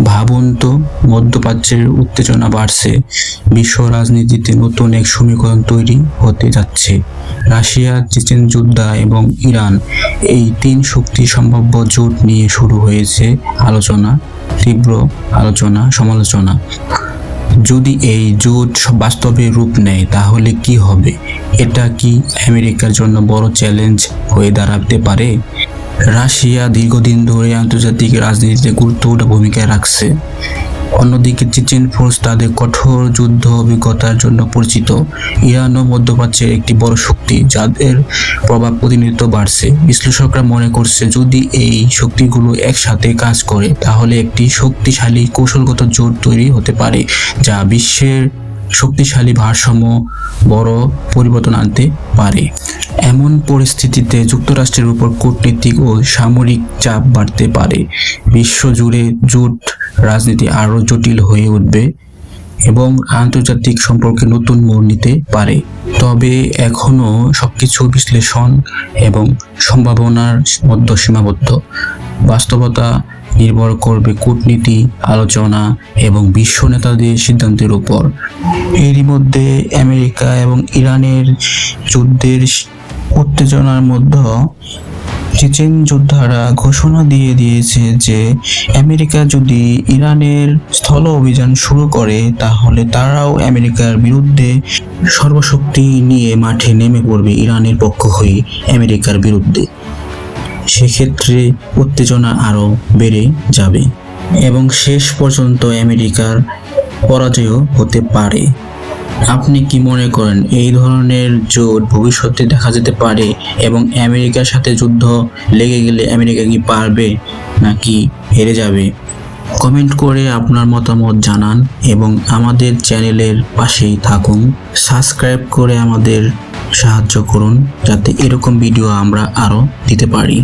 ভাবুন তো, মধ্যপ্রাচ্যের উত্তেজনা বাড়ছে, বিশ্ব রাজনীতিতে নতুন এক সমীকরণ তৈরি হতে যাচ্ছে। রাশিয়া, চেচেন যুদ্ধ এবং ইরান, এই তিন শক্তি সম্ভাব্য জোট নিয়ে শুরু হয়েছে আলোচনা, তীব্র আলোচনা, সমালোচনা। যদি এই জোট বাস্তবে রূপ নেয় তাহলে কি হবে? এটা কি আমেরিকার জন্য বড় চ্যালেঞ্জ হয়ে দাঁড়াতে পারে? রাশিয়া দীর্ঘদিন ধরে আন্তর্জাতিক রাজনীতিতে গুরুত্বপূর্ণ ভূমিকা রাখছে। অন্যদিকে চেচেন ফোর্স তাদের কঠোর যুদ্ধ অভিজ্ঞতার জন্য পরিচিত। ইরানও মধ্যপ্রাচ্যের একটি বড় শক্তি, যাদের প্রভাব প্রতিনিয়ত বাড়ছে। বিশ্লেষকরা মনে করছে, যদি এই শক্তিগুলো একসাথে কাজ করে তাহলে একটি শক্তিশালী কৌশলগত জোট তৈরি হতে পারে, যা বিশ্বের শক্তিশালী ভারসাম্য বড় পরিবর্তন আনতে পারে। এমন পরিস্থিতিতে যুক্তরাষ্ট্রের উপর কূটনৈতিক ও সামরিক চাপ বাড়তে পারে। বিশ্বজুড়ে জোট রাজনীতি আরও জটিল হয়ে উঠবে এবং আন্তর্জাতিক সম্পর্কে নতুন মোড় নিতে পারে। তবে এখনও সবকিছু বিশ্লেষণ এবং সম্ভাবনার মধ্যে সীমাবদ্ধ। বাস্তবতা নির্ভর করবে কূটনীতি, আলোচনা এবং বিশ্ব নেতাদের সিদ্ধান্তের উপর। এরই মধ্যে আমেরিকা এবং ইরানের যুদ্ধের উত্তেজনার মধ্যে চেচেন যোদ্ধারা ঘোষণা দিয়ে দিয়েছে যে আমেরিকা যদি ইরানের স্থল অভিযান শুরু করে তাহলে তারাও আমেরিকার বিরুদ্ধে সর্বশক্তি নিয়ে মাঠে নেমে পড়বে ইরানের পক্ষ হয়ে আমেরিকার বিরুদ্ধে। সেক্ষেত্রে উত্তেজনা আরও বেড়ে যাবে এবং শেষ পর্যন্ত আমেরিকার পরাজয় হতে পারে। আপনি কি মনে করেন এই ধরনের জোট ভবিষ্যতে দেখা যেতে পারে এবং আমেরিকার সাথে যুদ্ধ লেগে গেলে আমেরিকা কি পারবে নাকি হেরে যাবে? কমেন্ট করে আপনার মতামত জানান এবং আমাদের চ্যানেলের পাশেই থাকুন। সাবস্ক্রাইব করে আমাদের সাহায্য করুন যাতে এরকম ভিডিও আমরা আরও দিতে পারি।